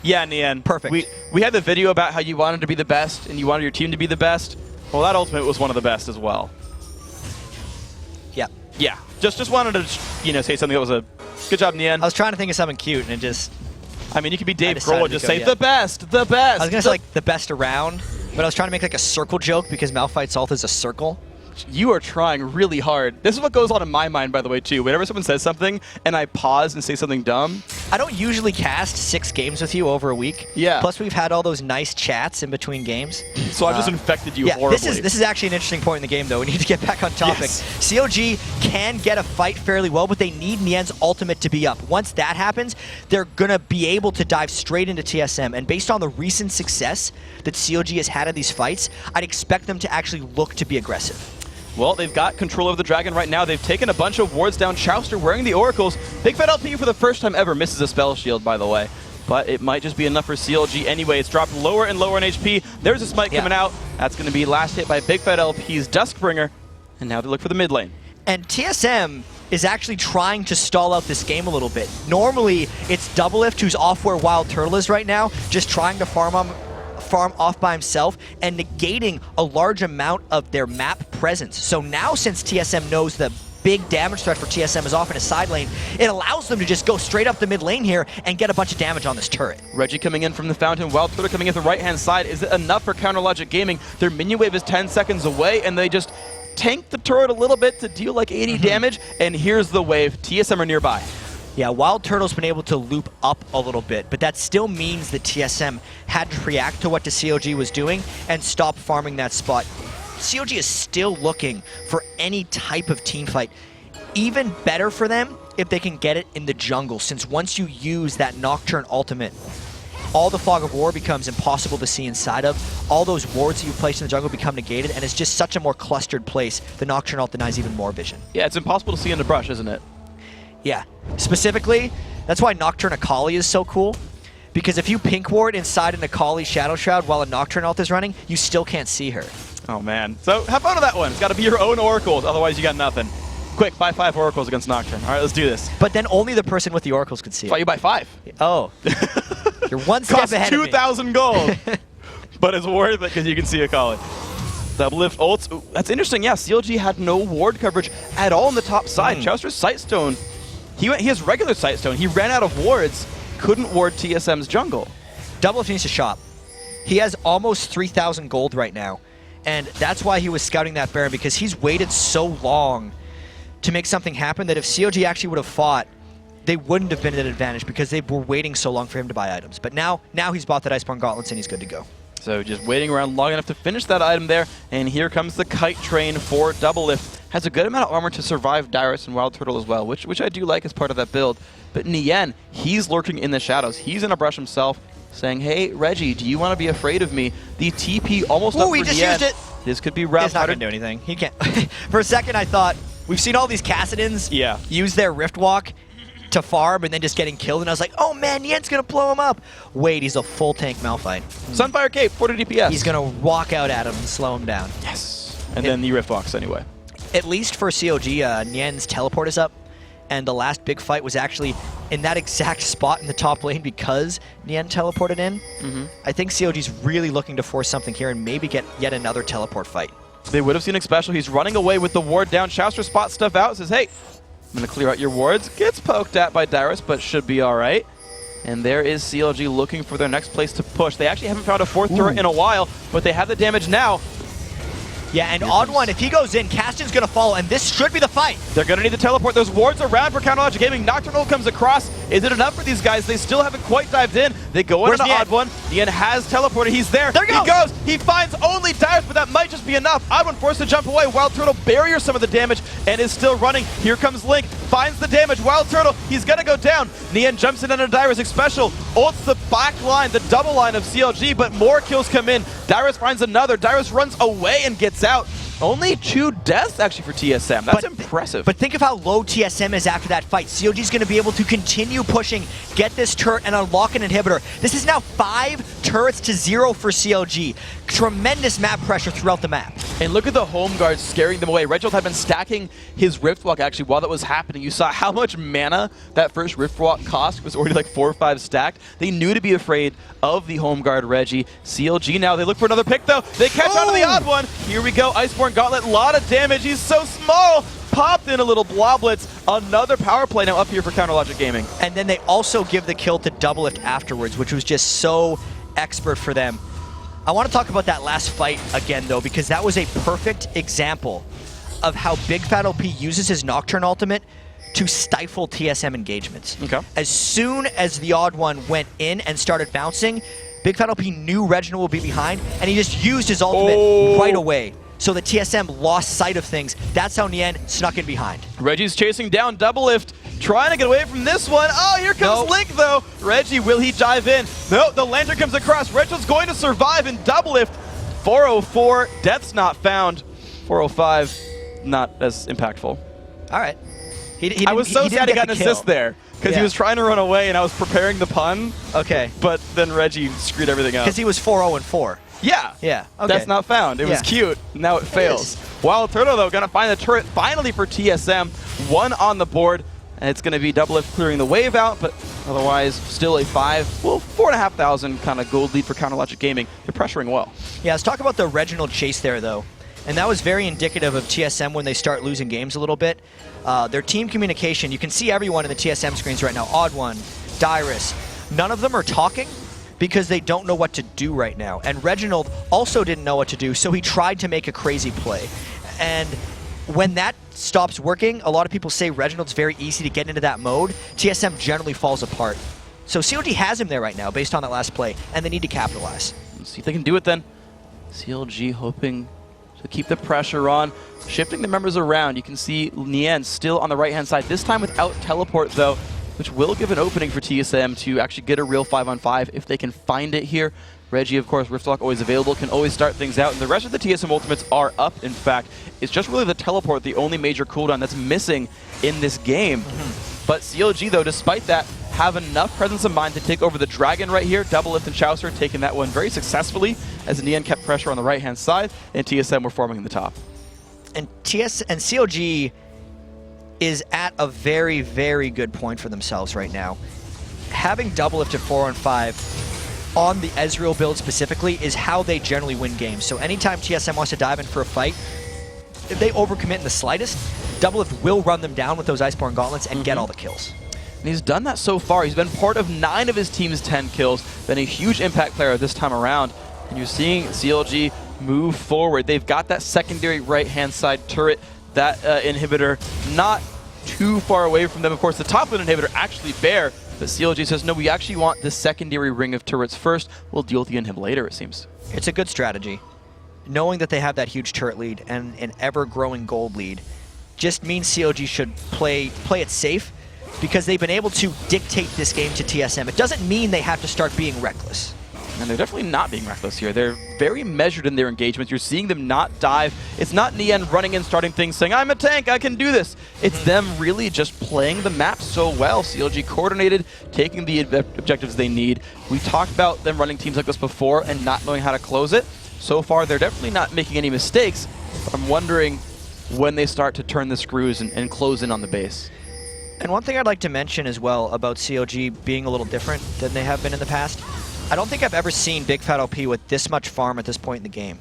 Yeah, Nien. Perfect. We had the video about how you wanted to be the best and you wanted your team to be the best. Well, that ultimate was one of the best as well. Yeah. Yeah. Just wanted to, say something that was a good job, Nien. I was trying to think of something cute, and it just... I mean, you could be Dave Grohl and just say, the best, the best. I was going to say, like, the best around, but I was trying to make, like, a circle joke, because Malphite's ult is a circle. you are trying really hard. This is what goes on in my mind, by the way, too. Whenever someone says something and I pause and say something dumb. I don't usually cast 6 games with you over a week. Yeah. Plus, we've had all those nice chats in between games. So I've just infected you horribly. This is actually an interesting point in the game, though. We need to get back on topic. Yes. CLG can get a fight fairly well, but they need Nien's ultimate to be up. Once that happens, they're going to be able to dive straight into TSM. And based on the recent success that CLG has had in these fights, I'd expect them to actually look to be aggressive. Well, they've got control of the dragon right now. They've taken a bunch of wards down. Chauster wearing the oracles. bigfatlp for the first time ever misses a spell shield, by the way. But it might just be enough for CLG anyway. It's dropped lower and lower in HP. There's a smite coming out. That's going to be last hit by bigfatlp's Duskbringer. And now they look for the mid lane. And TSM is actually trying to stall out this game a little bit. Normally, it's Doublelift who's off where WildTurtle is right now, just trying to farm off by himself and negating a large amount of their map presence. So now, since TSM knows the big damage threat for TSM is off in a side lane, it allows them to just go straight up the mid lane here and get a bunch of damage on this turret. Reggie coming in from the fountain, WildTurtle coming in the right-hand side. Is it enough for Counterlogic Gaming? Their minion wave is 10 seconds away, and they just tank the turret a little bit to deal like 80 damage, and here's the wave. TSM are nearby. Yeah, WildTurtle's been able to loop up a little bit, but that still means that TSM had to react to what the CLG was doing and stop farming that spot. CLG is still looking for any type of team fight. Even better for them if they can get it in the jungle, since once you use that Nocturne ultimate, all the Fog of War becomes impossible to see inside of. All those wards that you place in the jungle become negated, and it's just such a more clustered place. The Nocturne ult denies even more vision. Yeah, it's impossible to see in the brush, isn't it? Yeah. Specifically, that's why Nocturne Akali is so cool. Because if you pink ward inside an Akali Shadow Shroud while a Nocturne ult is running, you still can't see her. Oh, man. So have fun with that one. It's got to be your own oracles, otherwise you got nothing. Quick, buy 5 oracles against Nocturne. All right, let's do this. But then only the person with the oracles could see it. Why you buy 5? Oh. You're one step ahead of me. Costs 2,000 gold. But it's worth it because you can see Akali. Doublelift ults. Ooh, that's interesting. Yeah, CLG had no ward coverage at all on the top side. Chauster's Sightstone. He has regular Sightstone. He ran out of wards. Couldn't ward TSM's jungle. Doublelift needs to shop. He has almost 3,000 gold right now. And that's why he was scouting that Baron, because he's waited so long to make something happen that if CLG actually would have fought, they wouldn't have been at an advantage because they were waiting so long for him to buy items. But now he's bought that Iceborne Gauntlets and he's good to go. So just waiting around long enough to finish that item there, and here comes the Kite Train for Doublelift. Has a good amount of armor to survive Dyrus and WildTurtle as well, which I do like as part of that build. But Nien, he's lurking in the shadows. He's in a brush himself, saying, hey, Reggie, do you want to be afraid of me? The TP almost up for he just Nien. used it. This could be rough. It's not going to do anything. He can't. For a second, I thought, we've seen all these Kassadins use their Rift Walk to farm and then just getting killed, and I was like, oh man, Nien's gonna blow him up. Wait, he's a full tank Malphite. Sunfire Cape, 40 DPS. He's gonna walk out at him and slow him down. Yes. And then the Rift Walks anyway. At least for CLG, Nien's teleport is up, and the last big fight was actually in that exact spot in the top lane because Nien teleported in. I think CLG's really looking to force something here and maybe get yet another teleport fight. They would have seen Xpecial. He's running away with the ward down. Chauster spots stuff out, says, hey, I'm going to clear out your wards. Gets poked at by Dyrus, but should be all right. And there is CLG looking for their next place to push. They actually haven't found a fourth turret in a while, but they have the damage now. Yeah, and OddOne, if he goes in, Caston's going to follow, and this should be the fight. They're going to need to teleport. There's wards around for Counterlogic Gaming. Nocturnal comes across. Is it enough for these guys? They still haven't quite dived in. They go in on OddOne. Nien has teleported. He's there. There he goes. He finds only Dyrus, but that might just be enough. OddOne forced to jump away. WildTurtle barriers some of the damage and is still running. Here comes Link. Finds the damage. WildTurtle, he's going to go down. Nien jumps in under Dyrus. Xpecial ults the back line, the double line of CLG, but more kills come in. Dyrus finds another. Dyrus runs away and gets out. Only 2 deaths, actually, for TSM. That's impressive. But think of how low TSM is after that fight. CLG's going to be able to continue pushing, get this turret, and unlock an inhibitor. This is now 5 turrets to 0 for CLG. Tremendous map pressure throughout the map. And look at the home guards scaring them away. Reginald had been stacking his Riftwalk, actually, while that was happening. You saw how much mana that first Riftwalk cost. It was already like 4 or 5 stacked. They knew to be afraid of the home guard Reggie. CLG now, they look for another pick, though. They catch on to the odd one. Here we go. Iceborne Gauntlet, a lot of damage. He's so small. Popped in a little Bloblets. Another power play now up here for Counterlogic Gaming. And then they also give the kill to Doublelift afterwards, which was just so expert for them. I want to talk about that last fight again, though, because that was a perfect example of how bigfatlp uses his Nocturne ultimate to stifle TSM engagements. Okay. As soon as TheOddOne went in and started bouncing, bigfatlp knew Reginald would be behind, and he just used his ultimate right away. So the TSM lost sight of things. That's how Nien snuck in behind. Reggie's chasing down Doublelift, trying to get away from this one. Oh, here comes Link, though. Reggie, will he dive in? No, the lantern comes across. Reginald's going to survive in Doublelift. 404, death's not found. 405, not as impactful. All right. I was so sad he got an assist there, because he was trying to run away, and I was preparing the pun. Okay. But then Reggie screwed everything up. Because he was 4-0-4. Yeah. Yeah. Okay. That's not found. It was cute. Now it fails. WildTurtle, though, going to find the turret finally for TSM. 1 on the board. And it's going to be Doublelift clearing the wave out, but otherwise still a 4,500 kind of gold lead for Counterlogic Gaming. They're pressuring well. Yeah, let's talk about the Reginald chase there, though. And that was very indicative of TSM when they start losing games a little bit. Their team communication, you can see everyone in the TSM screens right now. OddOne, Dyrus, none of them are talking because they don't know what to do right now. And Reginald also didn't know what to do, so he tried to make a crazy play. And when that stops working, a lot of people say Reginald's very easy to get into that mode. TSM generally falls apart. So CLG has him there right now based on that last play, and they need to capitalize. Let's see if they can do it then. CLG hoping to keep the pressure on, shifting the members around. You can see Nien still on the right-hand side, this time without teleport, though, which will give an opening for TSM to actually get a real 5-on-5 if they can find it here. Reggie, of course, Riftlock always available, can always start things out, and the rest of the TSM ultimates are up, in fact. It's just really the teleport, the only major cooldown that's missing in this game. But CLG, though, despite that, have enough presence of mind to take over the Dragon right here. Doublelift and Chauster taking that one very successfully as Nien kept pressure on the right-hand side, and TSM were forming in the top. And CLG is at a very, very good point for themselves right now. Having Doublelift at 4-on-5 on the Ezreal build specifically is how they generally win games. So anytime TSM wants to dive in for a fight, if they overcommit in the slightest, Doublelift will run them down with those Iceborne Gauntlets and get all the kills. And he's done that so far. He's been part of 9 of his team's 10 kills, been a huge impact player this time around. And you're seeing CLG move forward. They've got that secondary right-hand side turret, that inhibitor not too far away from them. Of course, the top lane inhibitor actually bare, but CLG says, no, we actually want the secondary ring of turrets first. We'll deal with the inhib later, it seems. It's a good strategy. Knowing that they have that huge turret lead and an ever-growing gold lead just means CLG should play it safe because they've been able to dictate this game to TSM. It doesn't mean they have to start being reckless. And they're definitely not being reckless here. They're very measured in their engagements. You're seeing them not dive. It's not Nien running in, starting things, saying, I'm a tank, I can do this. It's them really just playing the map so well. CLG coordinated, taking the objectives they need. We talked about them running teams like this before and not knowing how to close it. So far, they're definitely not making any mistakes. But I'm wondering when they start to turn the screws and close in on the base. And one thing I'd like to mention as well about CLG being a little different than they have been in the past, I don't think I've ever seen bigfatlp with this much farm at this point in the game.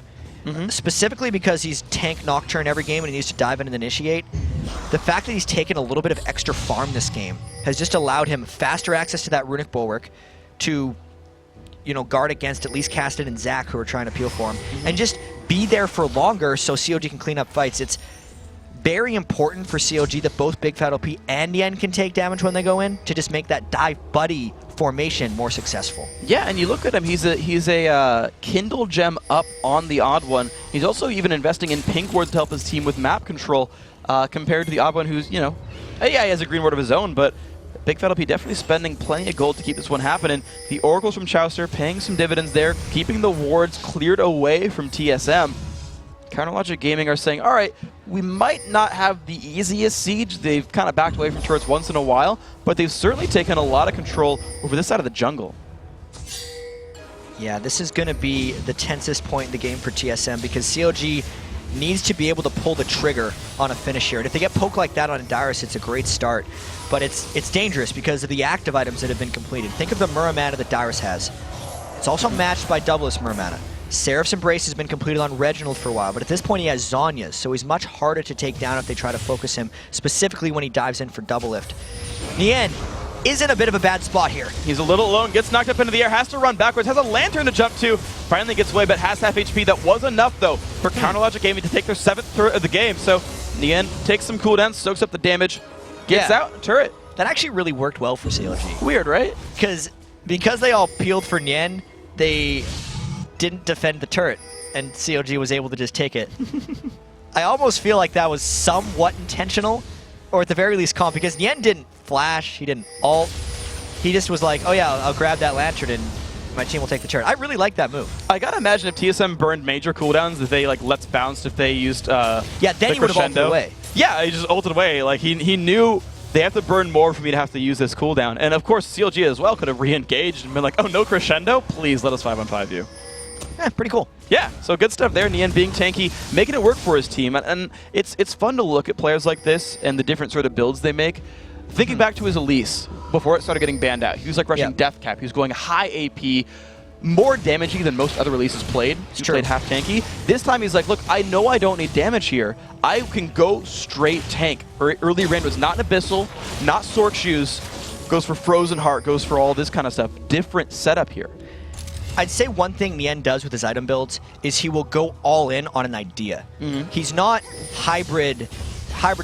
Specifically because he's tank Nocturne every game and he needs to dive in and initiate. The fact that he's taken a little bit of extra farm this game has just allowed him faster access to that Runic Bulwark to, you know, guard against at least Casted and Zac, who are trying to peel for him, and just be there for longer so CLG can clean up fights. It's very important for CLG that both bigfatlp and Nien can take damage when they go in to just make that dive buddy formation more successful. Yeah, and you look at him, he's a Kindle gem up on the TheOddOne. He's also even investing in pink wards to help his team with map control compared to the TheOddOne, who's, you know, yeah, he has a green ward of his own, but bigfatlp definitely spending plenty of gold to keep this one happening. The oracles from Chauster paying some dividends there, keeping the wards cleared away from TSM. Counterlogic Gaming are saying, all right, we might not have the easiest siege. They've kind of backed away from turrets once in a while, but they've certainly taken a lot of control over this side of the jungle. Yeah, this is going to be the tensest point in the game for TSM because CLG needs to be able to pull the trigger on a finish here. And if they get poked like that on a Dyrus, it's a great start. But it's dangerous because of the active items that have been completed. Think of the Muramana that Dyrus has. It's also matched by Doublelift Muramana. Seraph's Embrace has been completed on Reginald for a while, but at this point he has Zhonya's, so he's much harder to take down if they try to focus him, specifically when he dives in for Doublelift. Nien is in a bit of a bad spot here. He's a little alone, gets knocked up into the air, has to run backwards, has a lantern to jump to, finally gets away, but has half HP. That was enough, though, for Counterlogic Gaming to take their 7th turret of the game, so Nien takes some cooldowns, soaks up the damage, gets out, turret. That actually really worked well for CLG. Weird, right? Because they all peeled for Nien, they didn't defend the turret, and CLG was able to just take it. I almost feel like that was somewhat intentional, or at the very least comp, because Nien didn't flash, he didn't ult. He just was like, oh yeah, I'll grab that lantern and my team will take the turret. I really like that move. I gotta imagine if TSM burned major cooldowns, that they like let's bounce if they used yeah, then he would have ulted away. Yeah, he just ulted away. Like he knew they have to burn more for me to have to use this cooldown. And of course CLG as well could have re-engaged and been like, oh no crescendo, please let us 5-on-5 you. Yeah, pretty cool. Yeah, so good stuff there. Nien being tanky, making it work for his team. And it's fun to look at players like this and the different sort of builds they make. Thinking back to his Elise, before it started getting banned out, he was like rushing Death Cap. He was going high AP, more damaging than most other releases played. He played half tanky. This time he's like, look, I know I don't need damage here. I can go straight tank. Early Rand was not an Abyssal, not Sork Shoes, goes for Frozen Heart, goes for all this kind of stuff. Different setup here. I'd say one thing Nien does with his item builds is he will go all in on an idea. He's not hybriding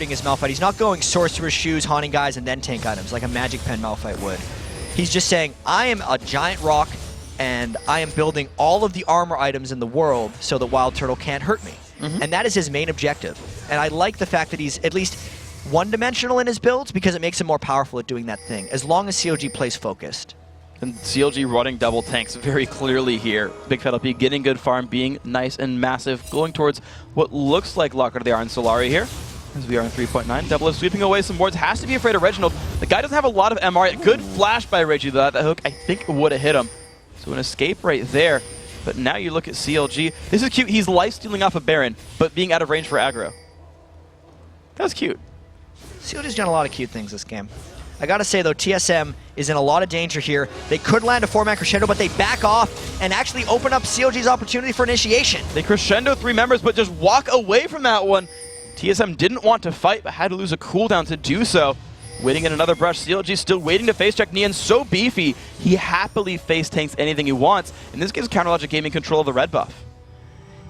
his Malphite. He's not going Sorcerer's Shoes, Haunting Guys, and then tank items like a Magic Pen Malphite would. He's just saying, I am a giant rock, and I am building all of the armor items in the world so that WildTurtle can't hurt me. And that is his main objective. And I like the fact that he's at least one-dimensional in his builds because it makes him more powerful at doing that thing, as long as CLG plays focused. And CLG running double tanks very clearly here. bigfatlp getting good farm, being nice and massive, going towards what looks like Locker of the Iron Solari here. As we are in 3.9. Doublelift sweeping away some wards. Has to be afraid of Reginald. The guy doesn't have a lot of MR. Good flash by Reggie, though. That hook, I think, would have hit him. So an escape right there. But now you look at CLG. This is cute. He's life-stealing off a Baron, but being out of range for aggro. That was cute. CLG's done a lot of cute things this game. I gotta say, though, TSM is in a lot of danger here. They could land a 4-man crescendo, but they back off and actually open up CLG's opportunity for initiation. They crescendo 3 members, but just walk away from that one. TSM didn't want to fight, but had to lose a cooldown to do so. Waiting in another brush. CLG still waiting to face check. Nien so beefy, he happily face tanks anything he wants. And this gives Counterlogic Gaming control of the red buff.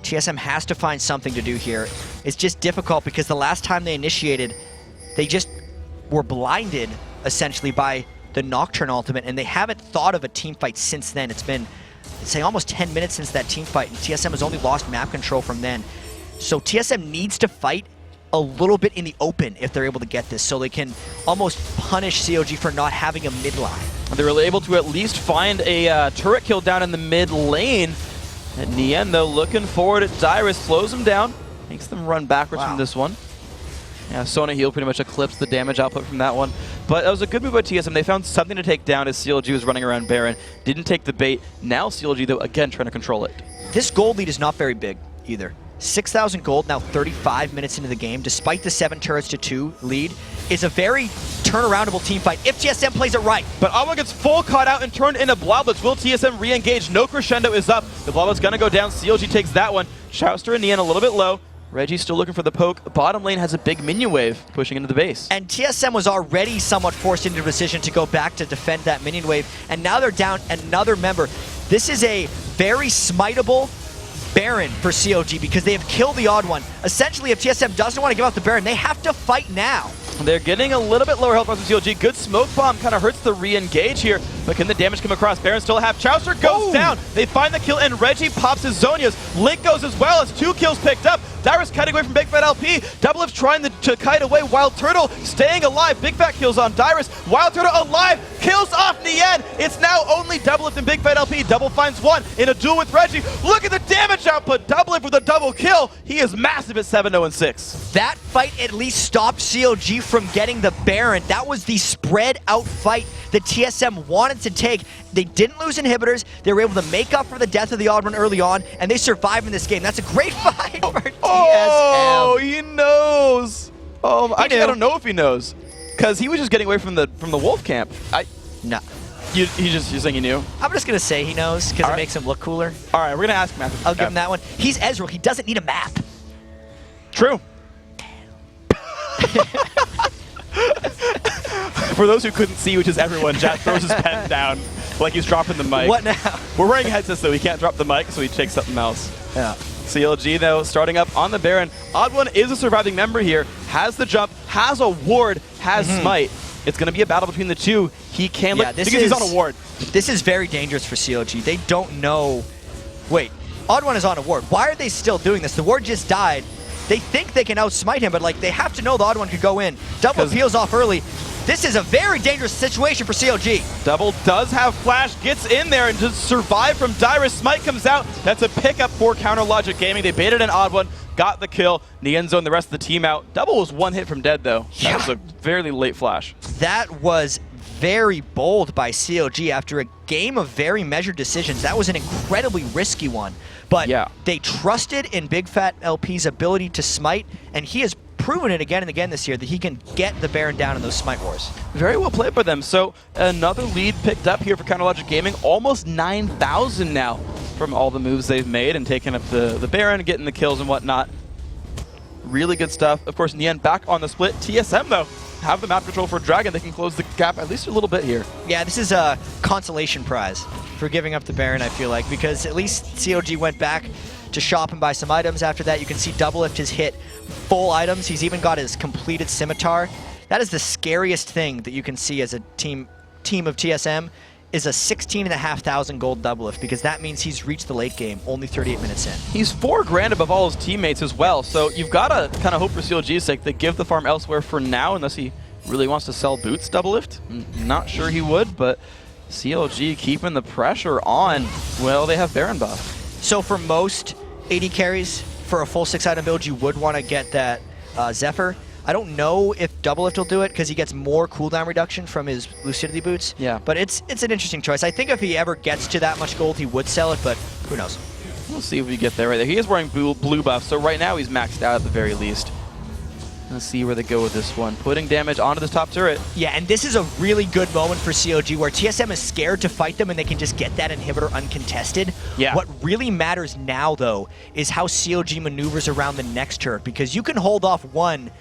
TSM has to find something to do here. It's just difficult because the last time they initiated, they just were blinded, essentially, by the Nocturne ultimate, and they haven't thought of a team fight since then. It's been, say, almost 10 minutes since that team fight, and TSM has only lost map control from then. So TSM needs to fight a little bit in the open if they're able to get this, so they can almost punish CLG for not having a mid line. They were able to at least find a turret kill down in the mid lane. And Nien, though, looking forward at Dyrus, slows him down, makes them run backwards from this one. Yeah, Sona Heal pretty much eclipsed the damage output from that one. But that was a good move by TSM. They found something to take down as CLG was running around Baron. Didn't take the bait. Now CLG, though, again, trying to control it. This gold lead is not very big either. 6,000 gold now 35 minutes into the game, despite the 7 turrets to 2 lead, is a very turnaroundable team fight if TSM plays it right. But Awa gets full caught out and turned into Blobblitz. Will TSM re-engage? No crescendo is up. The Blobblitz gonna go down. CLG takes that one. Chauster and Nien a little bit low. Reggie still looking for the poke. Bottom lane has a big minion wave pushing into the base. And TSM was already somewhat forced into a decision to go back to defend that minion wave, and now they're down another member. This is a very smiteable Baron for CLG because they have killed the odd one. Essentially, if TSM doesn't want to give out the Baron, they have to fight now. They're getting a little bit lower health from CLG. Good smoke bomb kind of hurts the re-engage here, but can the damage come across? Baron still half. Chauster goes down. They find the kill, and Reggie pops his Zonias. Link goes as well as 2 kills picked up. Dyrus cutting away from bigfatlp. Doublelift trying to kite away. WildTurtle staying alive. Big Fat kills on Dyrus. WildTurtle alive. Kills off Nien. It's now only Doublelift and bigfatlp. Double finds 1 in a duel with Reggie. Look at the damage output. Doublelift with a double kill. He is massive at 7-0-6. That fight at least stopped CLG from getting the Baron. That was the spread out fight that TSM wanted to take. They didn't lose inhibitors. They were able to make up for the death of the odd one early on, and they survived in this game. That's a great fight for TSM. Oh, he knows. I don't know if he knows, because he was just getting away from the wolf camp. No. You're saying he knew? I'm just gonna say he knows because it makes him look cooler. All right, we're gonna ask Matthew. I'll give him that one. He's Ezreal. He doesn't need a map. True. For those who couldn't see, which is everyone, Jack throws his pen down like he's dropping the mic. What now? We're wearing headsets, though. He can't drop the mic, so he takes something else. Yeah. CLG, though, starting up on the Baron. OddOne is a surviving member here, has the jump, has a ward, has smite. It's going to be a battle between the two. He can look because he's on a ward. This is very dangerous for CLG. They don't know. Wait, OddOne is on a ward. Why are they still doing this? The ward just died. They think they can outsmite him, but like they have to know the OddOne could go in. Double peels off early. This is a very dangerous situation for CLG. Double does have flash, gets in there and just survive from Dyrus. Smite comes out. That's a pickup for Counter Logic Gaming. They baited an OddOne, got the kill. Nientonsoh and the rest of the team out. Double was one hit from dead, though. That was a fairly late flash. That was very bold by CLG after a game of very measured decisions. That was an incredibly risky one. But they trusted in bigfatlp's ability to smite, and he has proven it again and again this year that he can get the Baron down in those smite wars. Very well played by them. So another lead picked up here for Counter Logic Gaming. Almost 9,000 now from all the moves they've made and taking up the Baron, getting the kills and whatnot. Really good stuff. Of course, Nien back on the split. TSM, though, have the map control for Dragon. They can close the gap at least a little bit here. Yeah, this is a consolation prize for giving up the Baron, I feel like, because at least CLG went back to shop and buy some items. After that, you can see Doublelift has hit full items. He's even got his completed scimitar. That is the scariest thing that you can see as a team of TSM, is a 16,500 gold Doublelift, because that means he's reached the late game only 38 minutes in. He's $4 grand above all his teammates as well, so you've got to kind of hope for CLG's sake they give the farm elsewhere for now, unless he really wants to sell boots Doublelift. Not sure he would, but CLG keeping the pressure on. Well, they have Baron buff. So for most AD carries, for a full 6-item build, you would want to get that Zephyr. I don't know if Doublelift will do it because he gets more cooldown reduction from his Lucidity boots. Yeah. But it's an interesting choice. I think if he ever gets to that much gold, he would sell it, but who knows? We'll see if we get there right there. He is wearing blue buff, so right now he's maxed out at the very least. Let's see where they go with this one. Putting damage onto this top turret. Yeah, and this is a really good moment for CLG where TSM is scared to fight them and they can just get that inhibitor uncontested. Yeah. What really matters now, though, is how CLG maneuvers around the next turret, because you can hold off one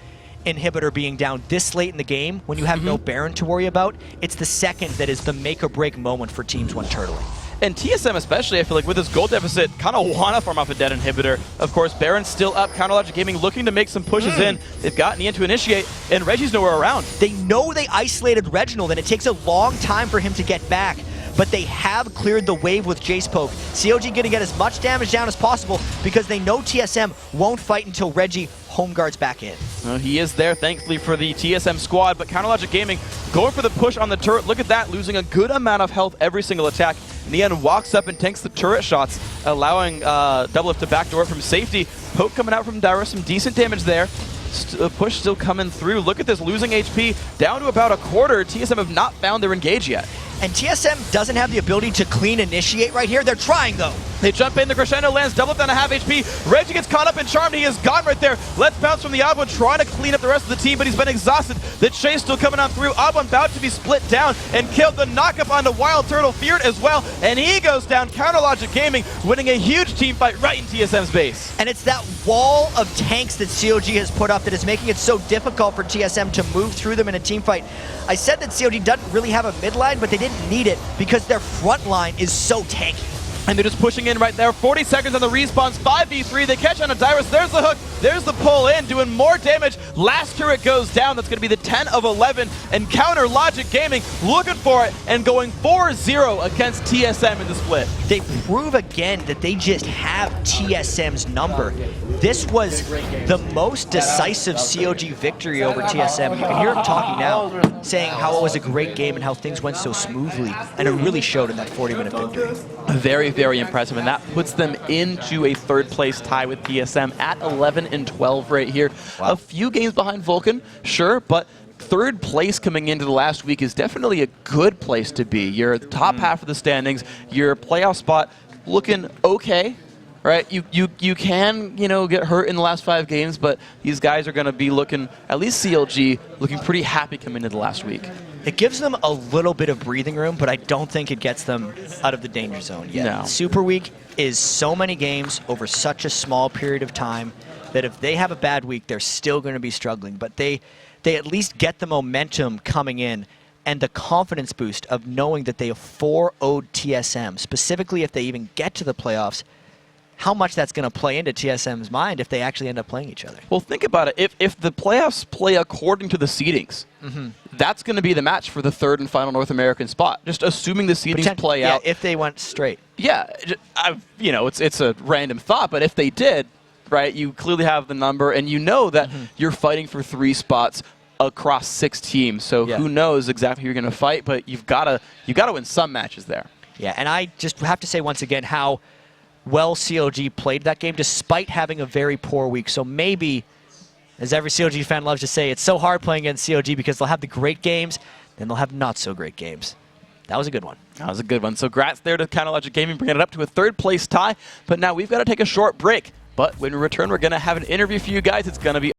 inhibitor being down this late in the game when you have no Baron to worry about. It's the second that is the make or break moment for teams when turtling. And TSM especially, I feel like with his gold deficit, kind of want to farm off a dead inhibitor. Of course, Baron's still up. Counter Logic Gaming looking to make some pushes in. They've got Nien to initiate, and Reggie's nowhere around. They know they isolated Reginald, and it takes a long time for him to get back. But they have cleared the wave with Jace Poke. CLG going to get as much damage down as possible because they know TSM won't fight until Reggie home guards back in. Well, he is there, thankfully, for the TSM squad, but Counter Logic Gaming going for the push on the turret. Look at that, losing a good amount of health every single attack. Nien walks up and tanks the turret shots, allowing Doublelift to backdoor from safety. Poke coming out from Dyrus, some decent damage there. Push still coming through. Look at this, losing HP down to about a quarter. TSM have not found their engage yet. And TSM doesn't have the ability to clean initiate right here. They're trying, though. They jump in, the crescendo lands, Doublelift down to half HP. Reggie gets caught up and charmed. He is gone right there. Let's bounce from the OddOne, trying to clean up the rest of the team, but he's been exhausted. The chase still coming on through. OddOne about to be split down and killed. The knockup onto WildTurtle, feared as well, and he goes down. Counter Logic Gaming winning a huge team fight right in TSM's base. And it's that wall of tanks that CLG has put up that is making it so difficult for TSM to move through them in a team fight. I said that CLG doesn't really have a mid line, but they didn't need it because their front line is so tanky. And they're just pushing in right there. 40 seconds on the respawns. 5v3. They catch on a Dyrus. There's the hook. There's the pull in, doing more damage. Last turret goes down. That's going to be the 10 of 11. And Counter Logic Gaming looking for it and going 4-0 against TSM in the split. They prove again that they just have TSM's number. This was the most decisive CLG victory over TSM. You can hear him talking now, saying how it was a great game and how things went so smoothly. And it really showed in that 40-minute victory. Very, very impressive, and that puts them into a third-place tie with TSM at 11-12 right here. Wow. A few games behind Vulcan, sure, but third place coming into the last week is definitely a good place to be. You're at the top half of the standings. Your playoff spot looking okay. Right, you can, get hurt in the last 5 games, but these guys are going to be looking, at least CLG, looking pretty happy coming into the last week. It gives them a little bit of breathing room, but I don't think it gets them out of the danger zone yet. No. Super Week is so many games over such a small period of time that if they have a bad week, they're still going to be struggling. But they at least get the momentum coming in and the confidence boost of knowing that they have 4-0'd TSM, specifically if they even get to the playoffs. how much that's going to play into TSM's mind if they actually end up playing each other. Well, think about it. If the playoffs play according to the seedings, that's going to be the match for the third and final North American spot. Just assuming the seedings play out. If they went straight. Yeah, it's a random thought, but if they did, right, you clearly have the number, and you know that you're fighting for 3 spots across 6 teams. So who knows exactly who you're going to fight, but you've got to win some matches there. Yeah, and I just have to say once again how well CLG played that game despite having a very poor week. So maybe, as every CLG fan loves to say, it's so hard playing against CLG because they'll have the great games, then they'll have not so great games. That was a good one. That was a good one. So grats there to Counterlogic Gaming, bringing it up to a 3rd place tie. But now we've got to take a short break. But when we return, we're going to have an interview for you guys. It's going to be